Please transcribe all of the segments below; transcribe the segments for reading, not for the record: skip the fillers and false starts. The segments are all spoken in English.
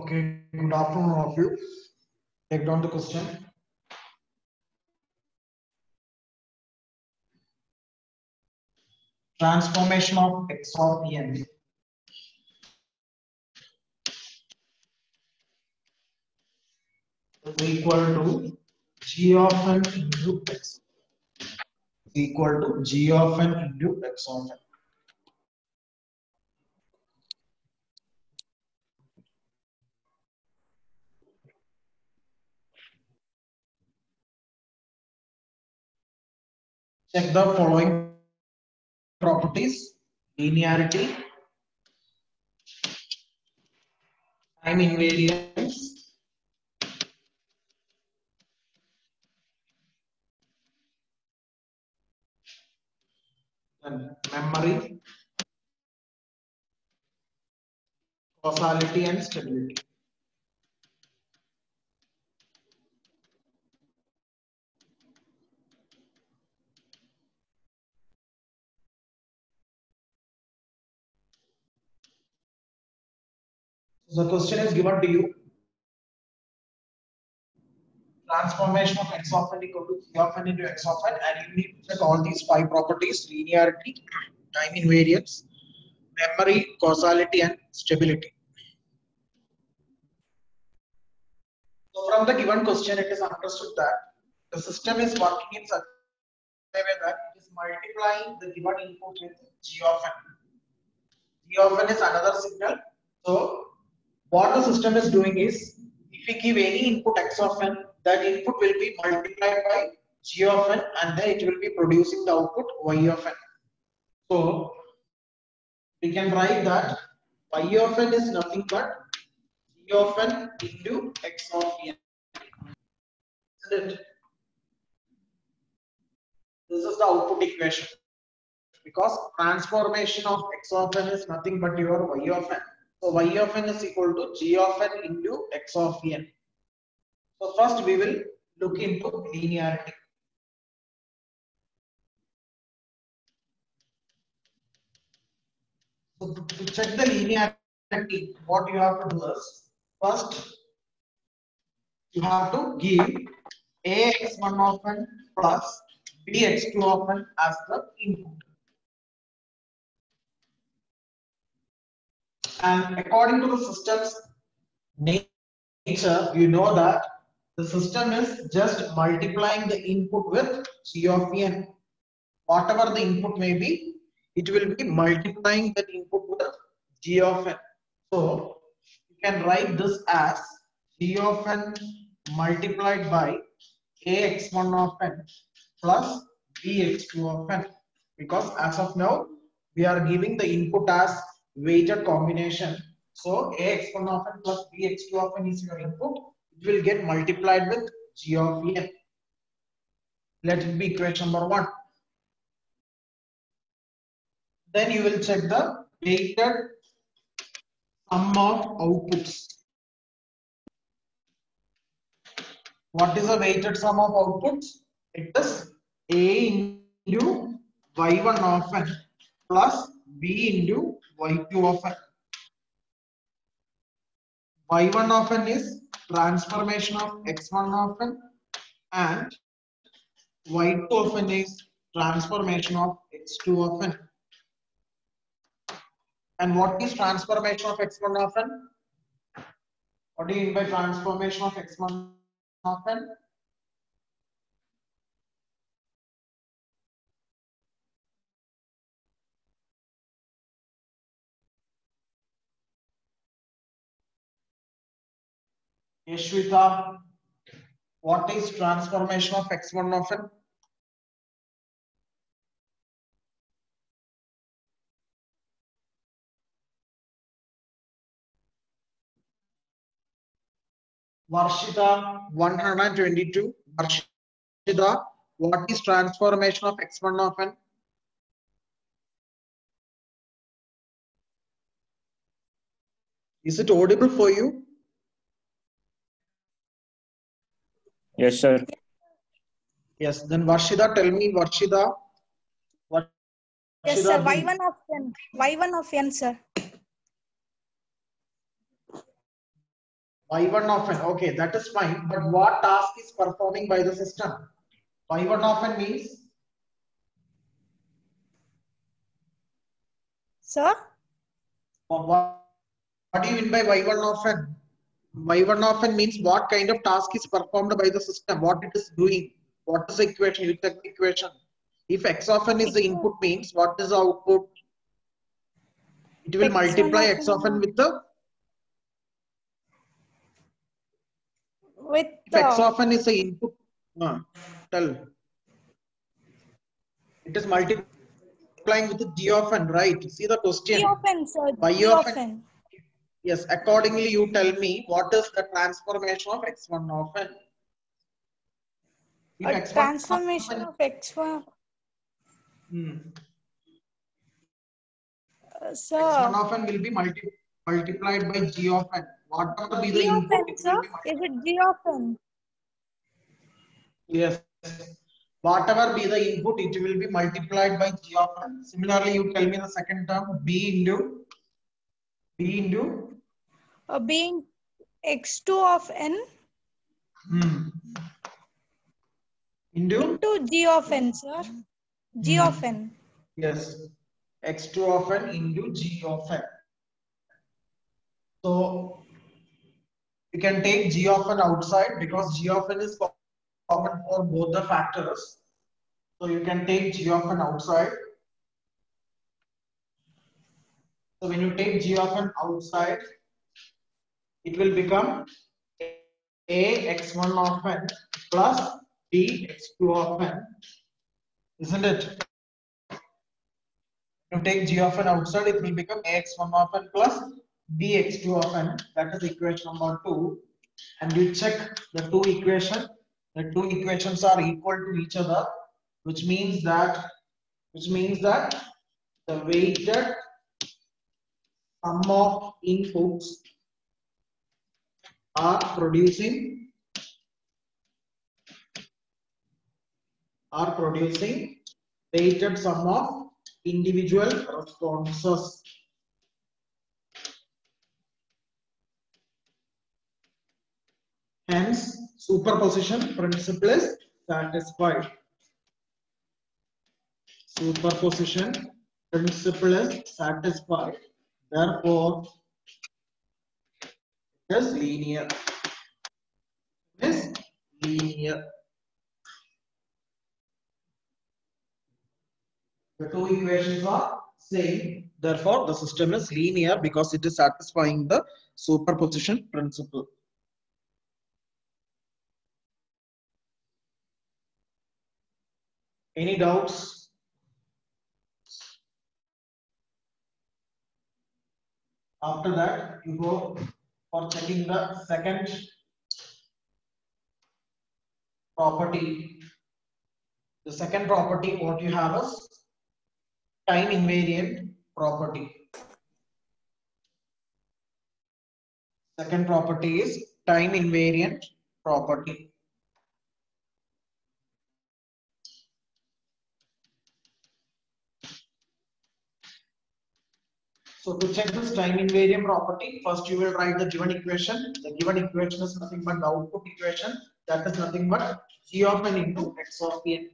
Okay, good afternoon, all of you. Take down the question. Transformation of x of n is equal to g of n into x is equal to g of n into x of n. Check the following properties: linearity, time invariance, then memory, causality, and stability. So the question is given to you: transformation of x of n equal to g of n into x of n, and you need to check all these five properties: linearity, time invariance, memory, causality, and stability. So from the given question, it is understood that the system is working in such a way that it is multiplying the given input with g of n. G of n is another signal. So what the system is doing is, if we give any input x of n, that input will be multiplied by g of n, and then it will be producing the output y of n. So we can write that y of n is nothing but g of n into x of n. Isn't it? This is the output equation, because transformation of x of n is nothing but your y of n. So y of n is equal to g of n into x of n. So first we will look into linearity. So to check the linearity, what you have to do is, first you have to give ax1 of n plus bx2 of n as the input. And according to the system's nature, you know that the system is just multiplying the input with g of n. Whatever the input may be, it will be multiplying that input with g of n. So you can write this as g of n multiplied by ax1 of n plus bx2 of n, because as of now we are giving the input as weighted combination. So ax1 of n plus bx2 of n is your input. It will get multiplied with g of n. Let it be equation number 1. Then you will check the weighted sum of outputs. What is the weighted sum of outputs? It is a into y1 of n plus b into y2 of n. Y1 of n is transformation of x1 of n, and y2 of n is transformation of x2 of n. And what is transformation of x1 of n? What do you mean by transformation of x1 of n? Yashwita, what is transformation of x1 of n? Varshita 122. Varshita, what is transformation of x1 of n? Is it audible for you? Yes, sir. Yes. Then Varshita, tell me, Varshita. Yes, sir. Y1 of n. Y1 of n, sir. Y1 of n. Okay, that is fine. But what task is performing by the system? Y1 of n means Sir? what do you mean by Y1 of n? Y1 of n means what kind of task is performed by the system, what it is doing, what is the equation, you check the equation. If x of n is the input means what is the output? It will multiply x of n with the if x of n is the input, tell. It is multiplying with the g of n, right? See the question. G of n, sir. Y G of of n. n. Yes, accordingly you tell me what is the transformation of x1 of n. If A x1 transformation of x1. Sir. X1 of n will be multiplied by g of n. Whatever be the G of input, n, it sir. will be Is it G of n? yes. Whatever be the input, it will be multiplied by g of n. Similarly, you tell me the second term b into Being x2 of n into G of n, sir. G of n. Yes, x2 of n into g of n. So you can take g of n outside because g of n is common for both the factors. So you can take g of n outside. So when you take g of n outside, it will become a x1 of n plus b x2 of n, isn't it? You take g of n outside, it will become ax1 of n plus bx2 of n. That is equation number 2. And you check the two equations. The two equations are equal to each other, which means that the weighted sum of inputs are producing weighted sum of individual responses. Hence, superposition principle is satisfied. Superposition principle is satisfied. Therefore, it is linear. It is linear. The two equations are same. Therefore, the system is linear because it is satisfying the superposition principle. Any doubts? After that, you go for checking the second property. The second property, what you have is time invariant property. Second property is time invariant property. So to check this time invariant property, first you will write the given equation. The given equation is nothing but the output equation. That is nothing but g of n into x of n.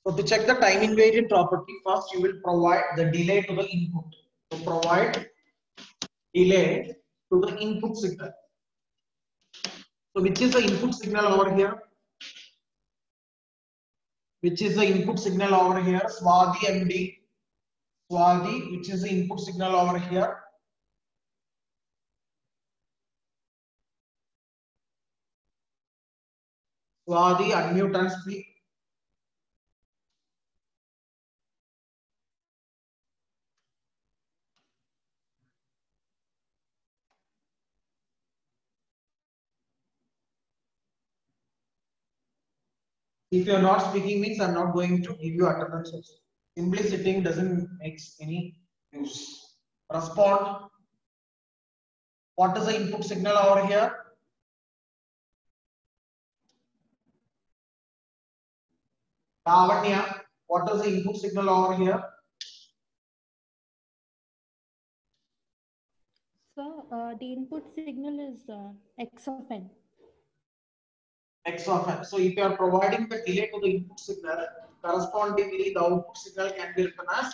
So to check the time invariant property, first you will provide the delay to the input. So provide delay to the input signal. So which is the input signal over here? Which is the input signal over here? Swati MD. Swati, which is the input signal over here? Swati, unmute and speak. If you are not speaking means I'm not going to give you attendance. Simply sitting doesn't make any use. Respond. What is the input signal over here? Lavanya, what is the input signal over here? Sir, the input signal is x of n. X of n. So if you are providing the delay to the input signal, correspondingly the output signal can be written as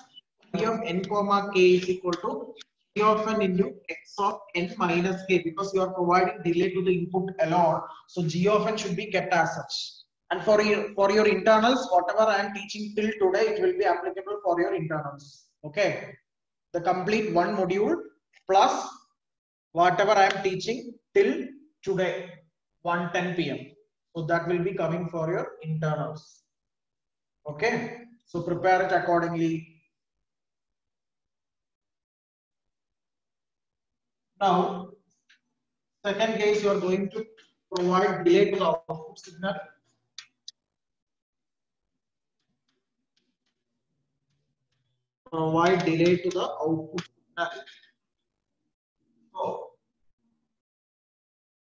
y of n comma k is equal to g of n into x of n minus k, because you are providing delay to the input alone. So g of n should be kept as such. And for your internals, whatever I am teaching till today, it will be applicable for your internals. Okay, the complete one module plus whatever I am teaching till today 1:10 p.m. So that will be coming for your internals. Okay, so prepare it accordingly. Now, second case, you are going to provide delay to the output signal. Provide delay to the output signal. So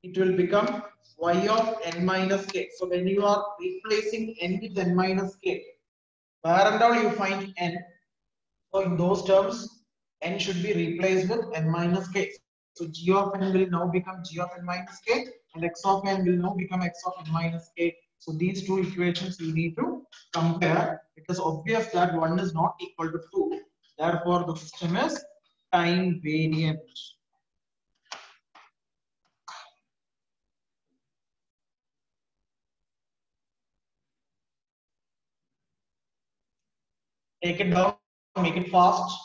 it will become y of n minus k. So when you are replacing n with n minus k, where and all you find n, so in those terms, n should be replaced with n minus k. So g of n will now become g of n minus k, and x of n will now become x of n minus k. So these two equations you need to compare. It is obvious that one is not equal to 2. Therefore, the system is time variant. Take it down, make it fast.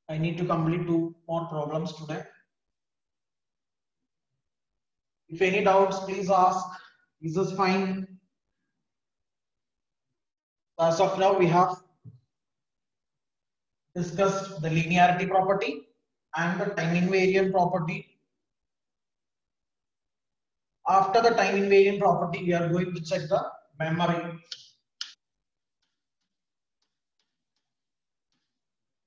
I need to complete 2 more problems today. If any doubts, please ask. Is this fine? As of now, we have discussed the linearity property and the time invariant property. After the time invariant property, we are going to check the memory.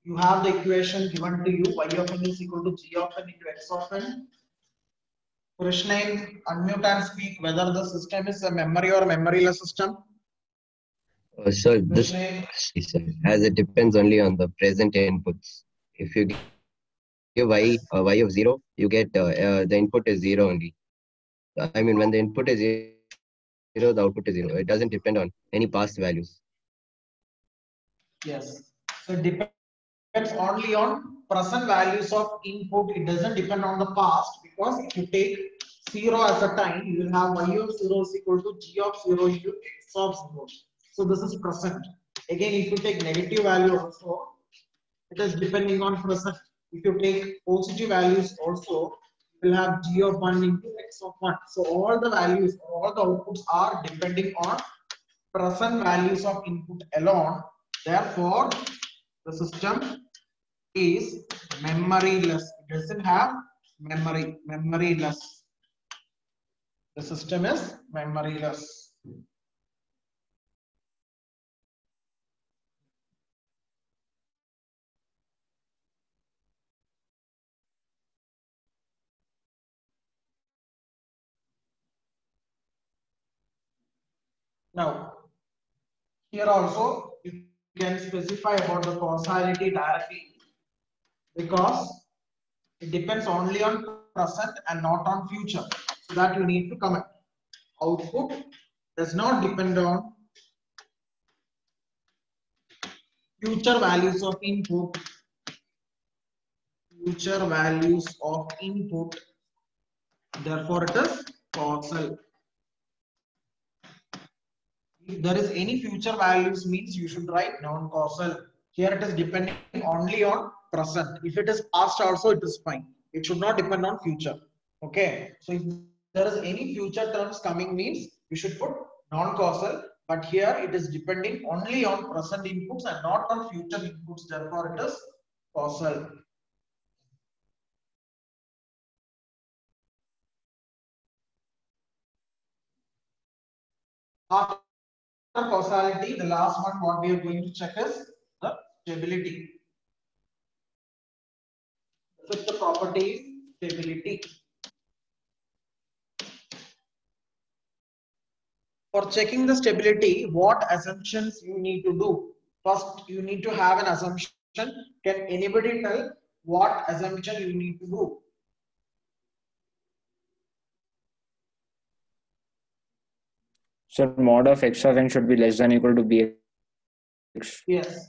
You have the equation given to you, y of n is equal to g of n into x of n. Krishnan, unmute and speak whether the system is a memory or memoryless system. So this Krishnan, as it depends only on the present inputs. If you give y y of 0, you get the input is 0 only. I mean, when the input is 0, the output is 0. It doesn't depend on any past values. yes. So it depends only on present values of input. It doesn't depend on the past, because if you take 0 as a time, you will have y of 0 is equal to g of 0 into x of 0. So this is present. Again, if you take negative value also, it is depending on present. If you take positive values also, you will have g of 1 into x of 1. So all the values, all the outputs are depending on present values of input alone. Therefore, the system is memoryless. It doesn't have memoryless. The system is memoryless. Now, here also you can specify about the causality directly, because it depends only on present and not on future. So that you need to comment. Output does not depend on future values of input. Future values of input. Therefore, it is causal. If there is any future values, means you should write non-causal. Here it is depending only on present. If it is past also, it is fine. It should not depend on future. Okay. So if there is any future terms coming, means you should put non-causal. But here it is depending only on present inputs and not on future inputs. Therefore, it is causal. After causality, the last one what we are going to check is the stability. The fifth property is stability. For checking the stability, what assumptions you need to do? First, you need to have an assumption. Can anybody tell what assumption you need to do. So mod of x of n should be less than or equal to bx. Yes.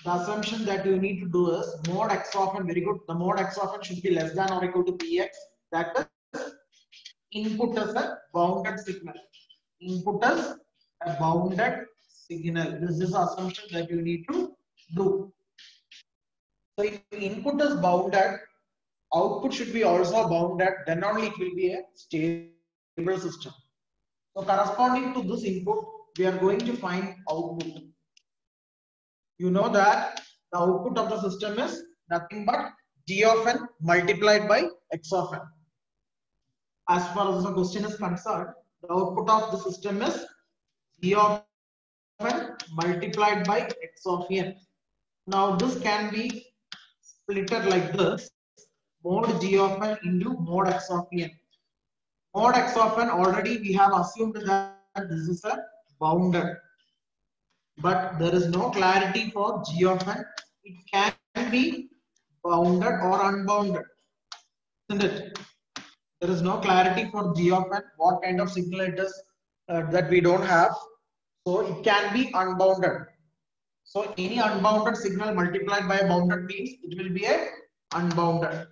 The assumption that you need to do is mod x of n, very good. The mod x of n should be less than or equal to px. That is input as a bounded signal. Input as a bounded signal. This is the assumption that you need to do. So if input is bounded, output should be also bounded, then only it will be a stable system. So corresponding to this input, we are going to find output. You know that the output of the system is nothing but g of n multiplied by x of n. As far as the question is concerned, the output of the system is g of n multiplied by x of n. Now this can be splitted like this: mod g of n into mod x of n. Mod x of n, already we have assumed that this is a bounded, but there is no clarity for g of n. It can be bounded or unbounded, isn't it? There is no clarity for g of n, what kind of signal it is, that we don't have. So it can be unbounded. So any unbounded signal multiplied by a bounded means it will be a unbounded.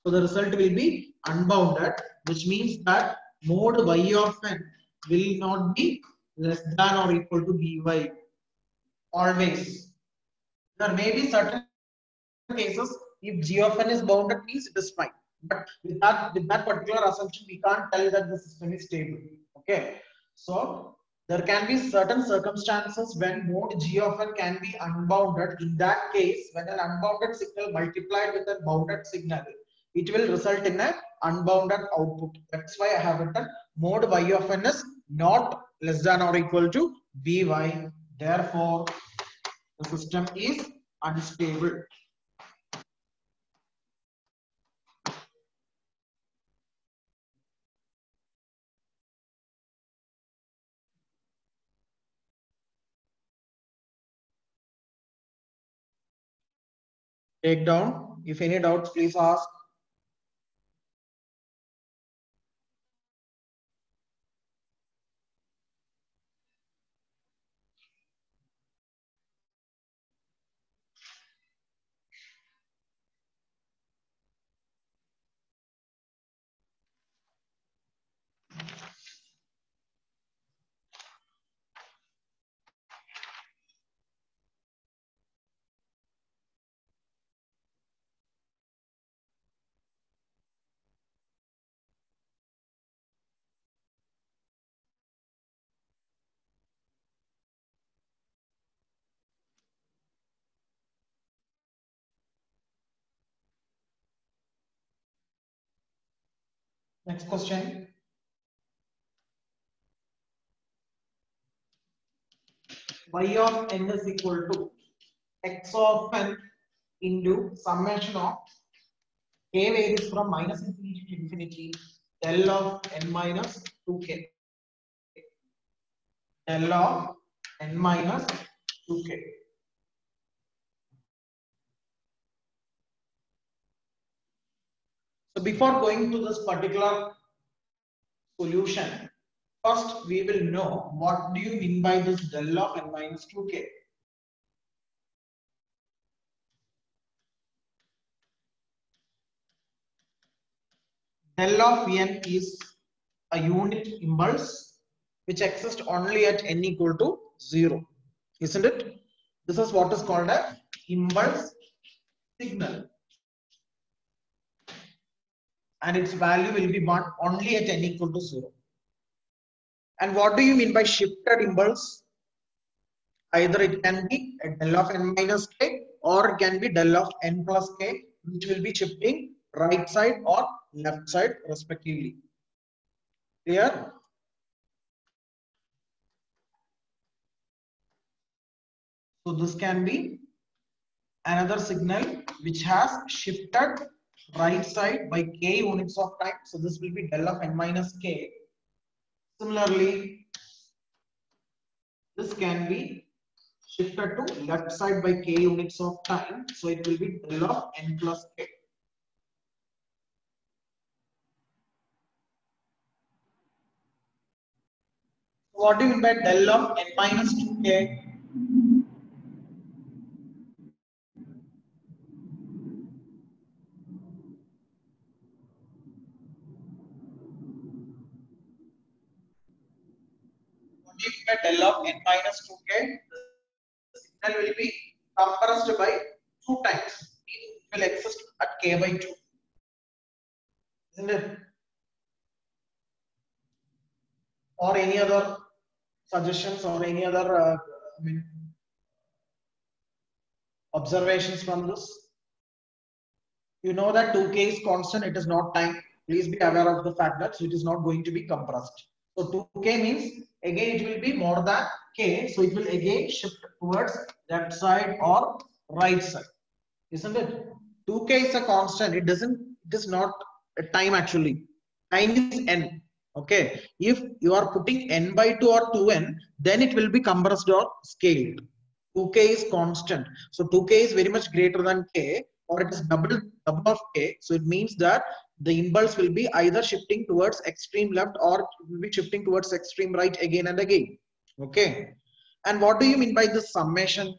So the result will be unbounded, which means that mod y of n will not be less than or equal to by. Always. There may be certain cases if g of n is bounded means it is fine. But with that particular assumption, we can't tell that the system is stable. Okay. So there can be certain circumstances when mod g of n can be unbounded. In that case, when an unbounded signal multiplied with a bounded signal, it will result in an unbounded output. That's why I have written mod y of n is not less than or equal to by. Therefore, the system is unstable. Take down. If any doubts, please ask. Next question. Y of n is equal to x of n into summation of k varies from minus infinity to infinity, del of n minus 2k. Del of n minus 2k. So before going to this particular solution, first we will know what do you mean by this del of n minus 2k. Del of n is a unit impulse which exists only at n equal to 0, isn't it? This is what is called a impulse signal, and its value will be 1 only at n equal to 0. And what do you mean by shifted impulse? Either it can be a del of n minus k, or it can be del of n plus k, which will be shifting right side or left side respectively. Clear? So this can be another signal which has shifted right side by k units of time. So this will be del of n minus k. Similarly, this can be shifted to left side by k units of time. So it will be del of n plus k. What do you mean by del of n minus 2k? What do you mean by del of n minus 2k? The signal will be compressed by 2 times. It will exist at k by 2. Isn't it? Or any other suggestions or any other observations from this? You know that 2k is constant, it is not time. Please be aware of the fact that it is not going to be compressed. So 2k means again it will be more than k, so it will again shift towards left side or right side, isn't it? 2k is a constant, it is not a time actually. Time is n. Okay, if you are putting n by 2 or 2n, then it will be compressed or scaled. 2k is constant, so 2k is very much greater than k, or it is double of k. So it means that the impulse will be either shifting towards extreme left or will be shifting towards extreme right again and again. Okay, and what do you mean by this summation?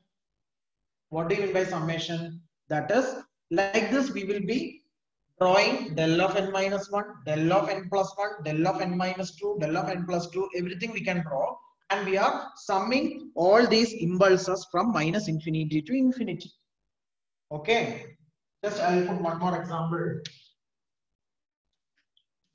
What do you mean by summation? That is, like this we will be drawing del of n minus 1, del of n plus 1, del of n minus 2, del of n plus 2, everything we can draw, and we are summing all these impulses from minus infinity to infinity. Okay, just I will put one more example.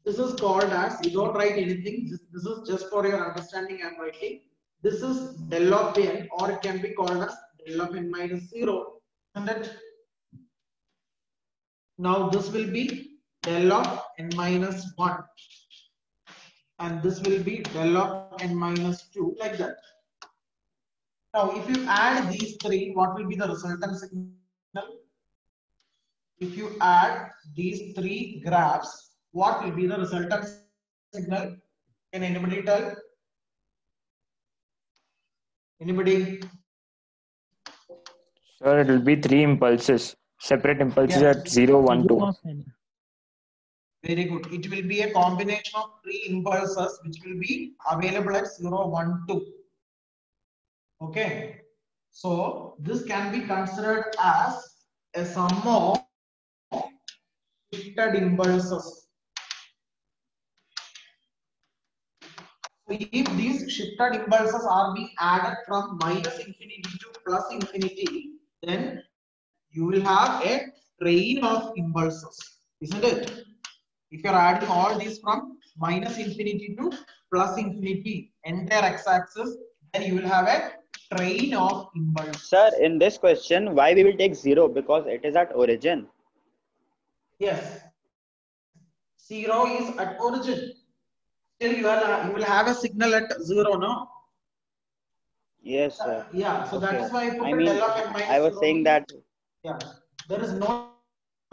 This is called as, you don't write anything, this is just for your understanding I am writing. This is del of n, or it can be called as del of n minus 0. And that now this will be del of n minus 1, and this will be del of n minus 2, like that. Now if you add these three, what will be the resultant signal? If you add these three graphs, what will be the resultant signal? Can anybody tell? Anybody? Sir, it will be 3 impulses, separate impulses Yes. at 0, 1, 2. Very good. It will be a combination of 3 impulses which will be available at 0, 1, 2. Okay. So this can be considered as a sum of shifted impulses. So if these shifted impulses are being added from minus infinity to plus infinity, then you will have a train of impulses, isn't it? If you are adding all these from minus infinity to plus infinity, entire x-axis, then you will have a train of impulses. Sir, in this question, why we will take 0? Because it is at origin. Yes. 0 is at origin. Still you will have a signal at 0, no? Yes, sir. Yeah, so Okay. that is why I put I a mean, del of n minus I was 0. saying that. Yeah, there is no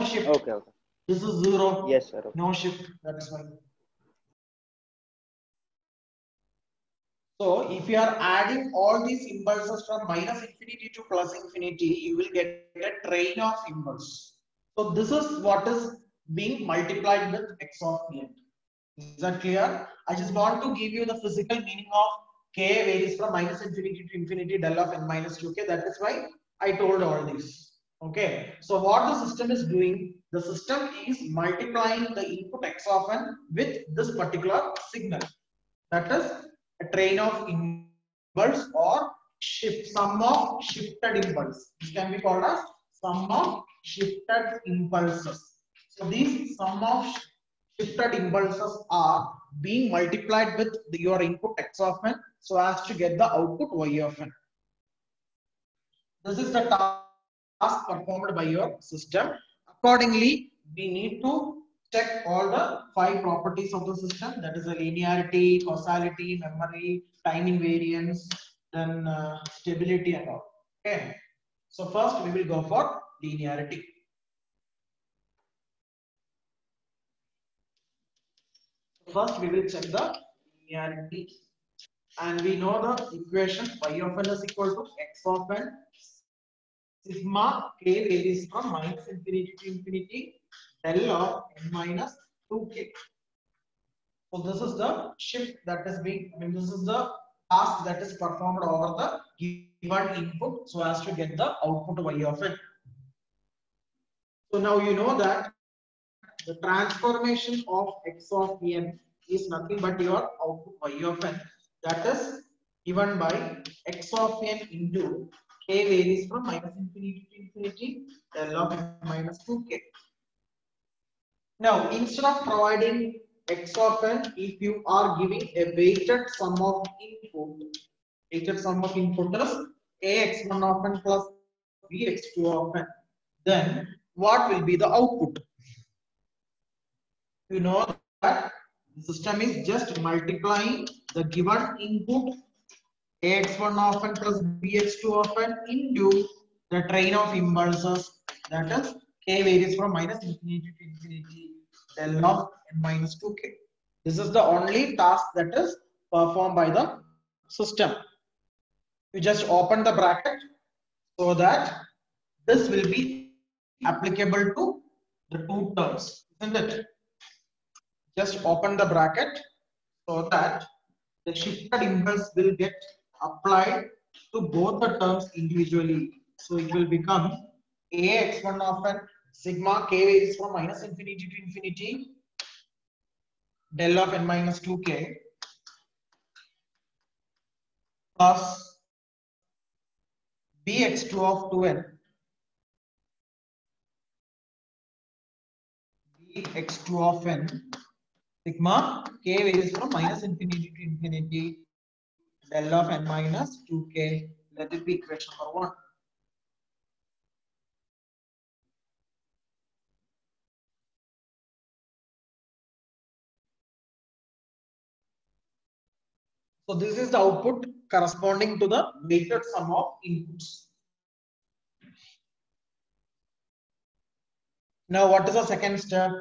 shift. Okay, okay. This is 0. Yes, sir. Okay. No shift. That is why. So if you are adding all these impulses from minus infinity to plus infinity, you will get a train of impulse. So this is what is being multiplied with x of n. Is that clear? I just want to give you the physical meaning of k varies from minus infinity to infinity, del of n minus 2k. That is why I told all this. Okay. So what the system is doing, the system is multiplying the input x of n with this particular signal. That is a train of impulse or sum of shifted impulse. This can be called as sum of shifted impulses. So these sum of shifted impulses are being multiplied with your input x of n so as to get the output y of n. This is the task performed by your system. Accordingly, we need to check all the 5 properties of the system, that is the linearity, causality, memory, time invariance, then stability and all. Okay. So first we will go for linearity. First we will check the linearity. And we know the equation y of n is equal to x of n sigma k varies from minus infinity to infinity del of n minus 2k. So this is the shift that is being, this is the task that is performed over the given input so as to get the output y of n. So now you know that the transformation of x of n is nothing but your output y of n, that is given by x of n into k varies from minus infinity to infinity del of n minus 2k. Now instead of providing x of n, if you are giving a weighted sum of input, weighted sum of input is ax1 of n plus bx2 of n, then what will be the output? You know that the system is just multiplying the given input ax1 of n plus bx2 of n into the train of impulses, that is k varies from minus infinity to infinity del of n minus 2k. This is the only task that is performed by the system. You just open the bracket so that this will be applicable to the two terms, isn't it? Just open the bracket so that the shifted impulse will get applied to both the terms individually. So it will become ax1 of n sigma k varies from minus infinity to infinity del of n minus 2k plus bx2 of 2n bx2 of n sigma k varies from minus infinity to infinity del of n minus 2k. Let it be equation number 1. So this is the output corresponding to the weighted sum of inputs. Now what is the second step?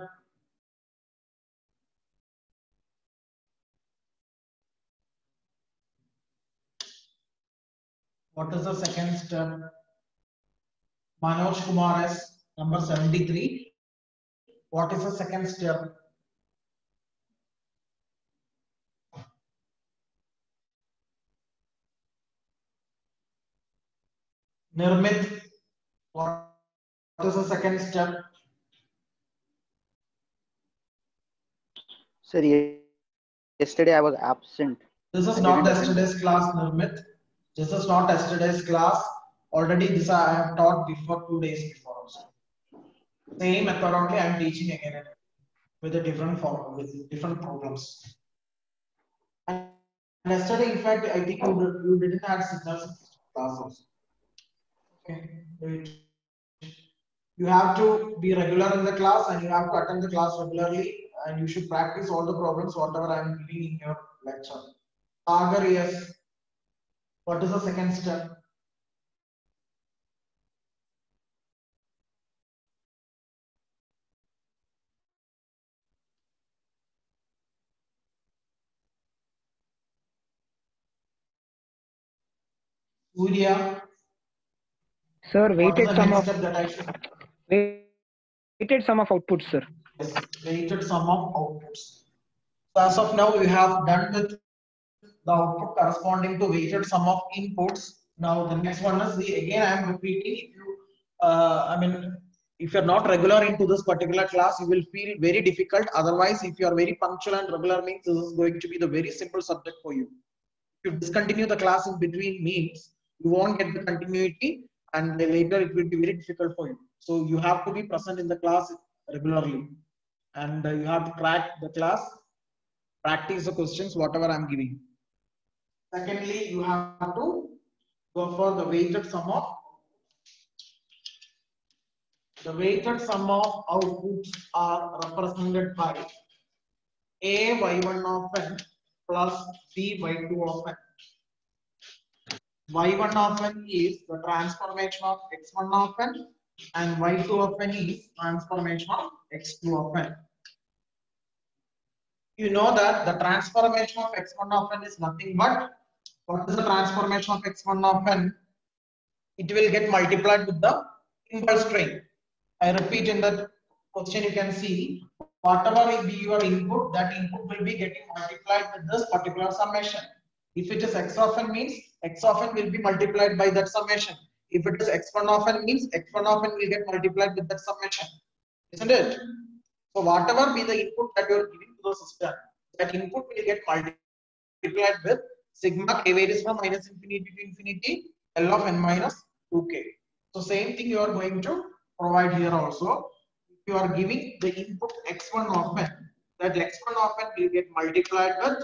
What is the second step? Manoj Kumar S, number 73. What is the second step? Nirmit, what is the second step? Sir, yesterday I was absent. This is not yesterday's class, Nirmit. This is not yesterday's class. Already this I have taught before 2 days before also. Same method only I am teaching again and again with a different form, with different problems. And yesterday, in fact, I think you didn't have signals in class also. Okay, wait. You have to be regular in the class and you have to attend the class regularly, and you should practice all the problems whatever I am giving in your lecture. Sagar, yes. What is the second step? Surya, Sir, what is weighted the sum next of step that I should? weighted sum of outputs, sir. Yes, weighted sum of outputs. So as of now, we have done with the output corresponding to weighted sum of inputs. Now the next one is again I am repeating. If you, if you're not regular into this particular class, you will feel very difficult. Otherwise, if you are very punctual and regular, means this is going to be the very simple subject for you. If you discontinue the class in between, means you won't get the continuity, and later it will be very difficult for you. So you have to be present in the class regularly, and you have to crack the class, practice the questions whatever I'm giving. Secondly, you have to go for the weighted sum of outputs are represented by a y1 of n plus b y2 of n. Y1 of n is the transformation of x1 of n, and y2 of n is transformation of x2 of n. You know that the transformation of x1 of n is nothing but What is the transformation of x1 of n? It will get multiplied with the impulse train. I repeat, in that question you can see whatever will be your input, that input will be getting multiplied with this particular summation. If it is x of n means x of n will be multiplied by that summation. If it is x1 of n means x1 of n will get multiplied with that summation. Isn't it? So whatever be the input that you are giving to the system, that input will get multiplied with sigma k varies from minus infinity to infinity L of n minus 2k. So same thing you are going to provide here also. If you are giving the input x1 of n, that x1 of n will get multiplied with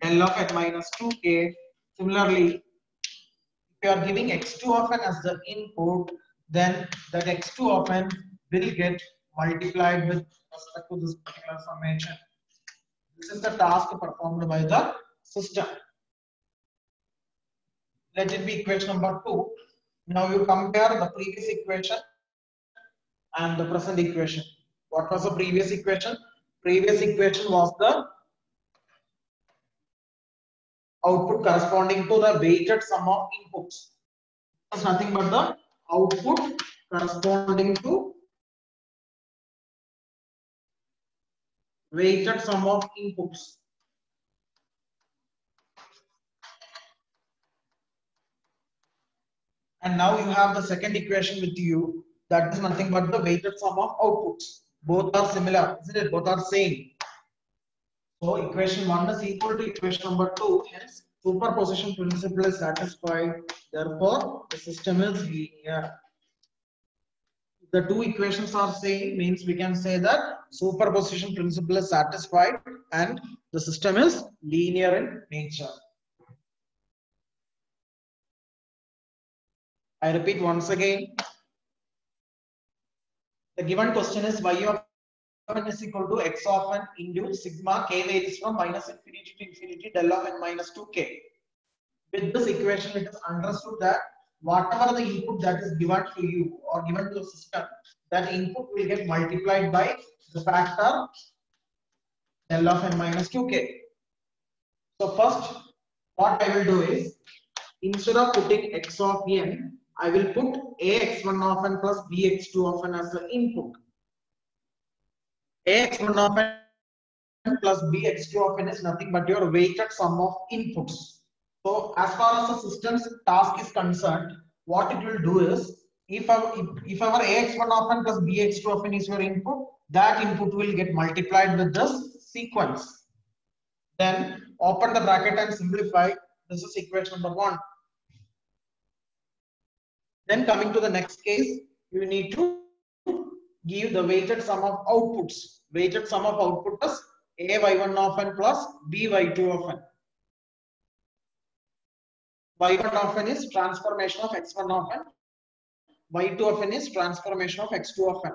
L of n minus 2k. Similarly, if you are giving x2 of n as the input, then that x2 of n will get multiplied with respect to this particular summation. This is the task performed by the system. Let it be equation number 2. Now you compare the previous equation and the present equation. What was the previous equation? Previous equation was the output corresponding to the weighted sum of inputs. It's nothing but the output corresponding to weighted sum of inputs. And now you have the second equation with you. That is nothing but the weighted sum of outputs. Both are similar, isn't it? Both are same. So equation 1 is equal to equation number 2. Hence, superposition principle is satisfied. Therefore, the system is linear. The two equations are same means we can say that superposition principle is satisfied and the system is linear in nature. I repeat once again. The given question is y of n is equal to x of n into sigma k varies from minus infinity to infinity del of n minus 2k. With this equation, it is understood that whatever the input that is given to you or given to the system, that input will get multiplied by the factor del of n minus 2k. So first, what I will do is, instead of putting x of n, I will put ax1 of n plus bx2 of n as the input. Ax1 of n plus bx2 of n is nothing but your weighted sum of inputs. So as far as the system's task is concerned, what it will do is, if our ax1 of n plus bx2 of n is your input, that input will get multiplied with this sequence. Then open the bracket and simplify. This is equation number 1. Then coming to the next case, you need to give the weighted sum of outputs. Weighted sum of output is a y1 of n plus b y2 of n. y1 of n is transformation of x1 of n. y2 of n is transformation of x2 of n.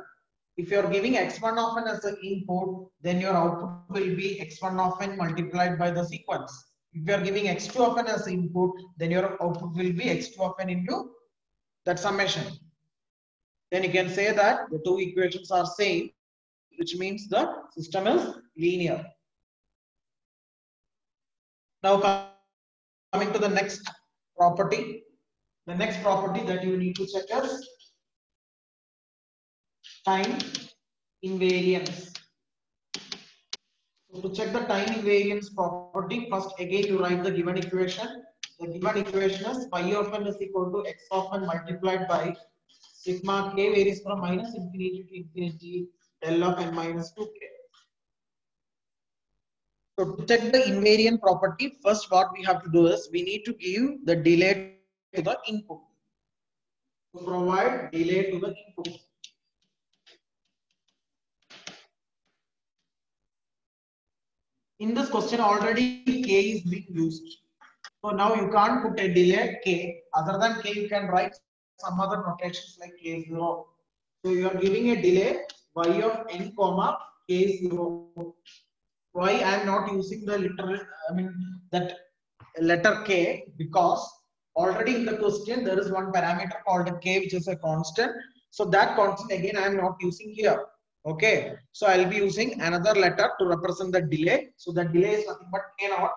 If you are giving x1 of n as the input, then your output will be x1 of n multiplied by the sequence. If you are giving x2 of n as the input, then your output will be x2 of n into that summation. Then you can say that the two equations are same, which means the system is linear. Now coming to the next property. The next property that you need to check is time invariance. So to check the time invariance property, first again you write the given equation. The given equation is y of n is equal to x of n multiplied by sigma k varies from minus infinity to infinity del of n minus 2k. So to check the invariant property, first what we have to do is we need to give the delay to the input. To provide delay to the input. In this question already k is being used. So now you can't put a delay k. Other than k, you can write some other notations like k0. So you are giving a delay y of n comma k0. Why I am not using the literal, that letter k, because already in the question there is one parameter called k, which is a constant. So that constant again I am not using here. Okay, so I'll be using another letter to represent the delay. So the delay is nothing but k0.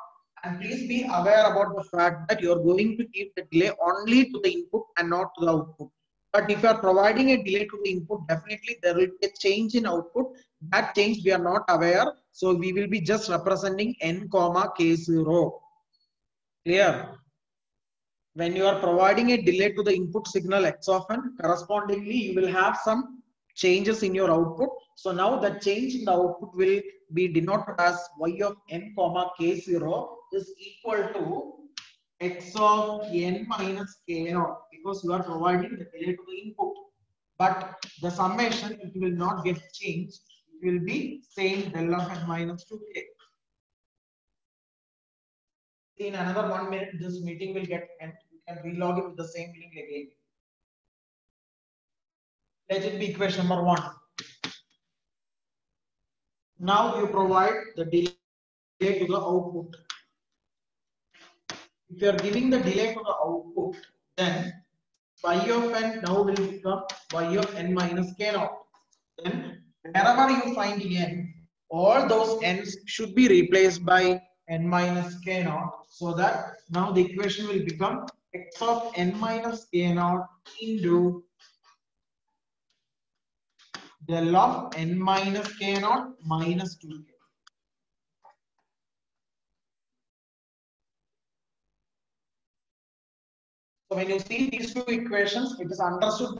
And please be aware about the fact that you are going to give the delay only to the input and not to the output. But if you are providing a delay to the input, definitely there will be a change in output. That change we are not aware. So we will be just representing n comma k0. Clear? When you are providing a delay to the input signal x of n, correspondingly you will have some changes in your output. So now the change in the output will be denoted as y of n comma k0 is equal to x of n minus k0, because you are providing the delay to the input. But the summation, it will not get changed. It will be same del of n minus 2k. In another 1 minute, this meeting will get end. You can relog it with the same link again. Let it be equation number 1. Now you provide the delay to the output. If you are giving the delay to the output, then y of n now will become y of n minus k naught. Then wherever you find n, all those n's should be replaced by n minus k naught, so that now the equation will become x of n minus k naught into del of n minus k naught minus 2k. So when you see these two equations, it is understood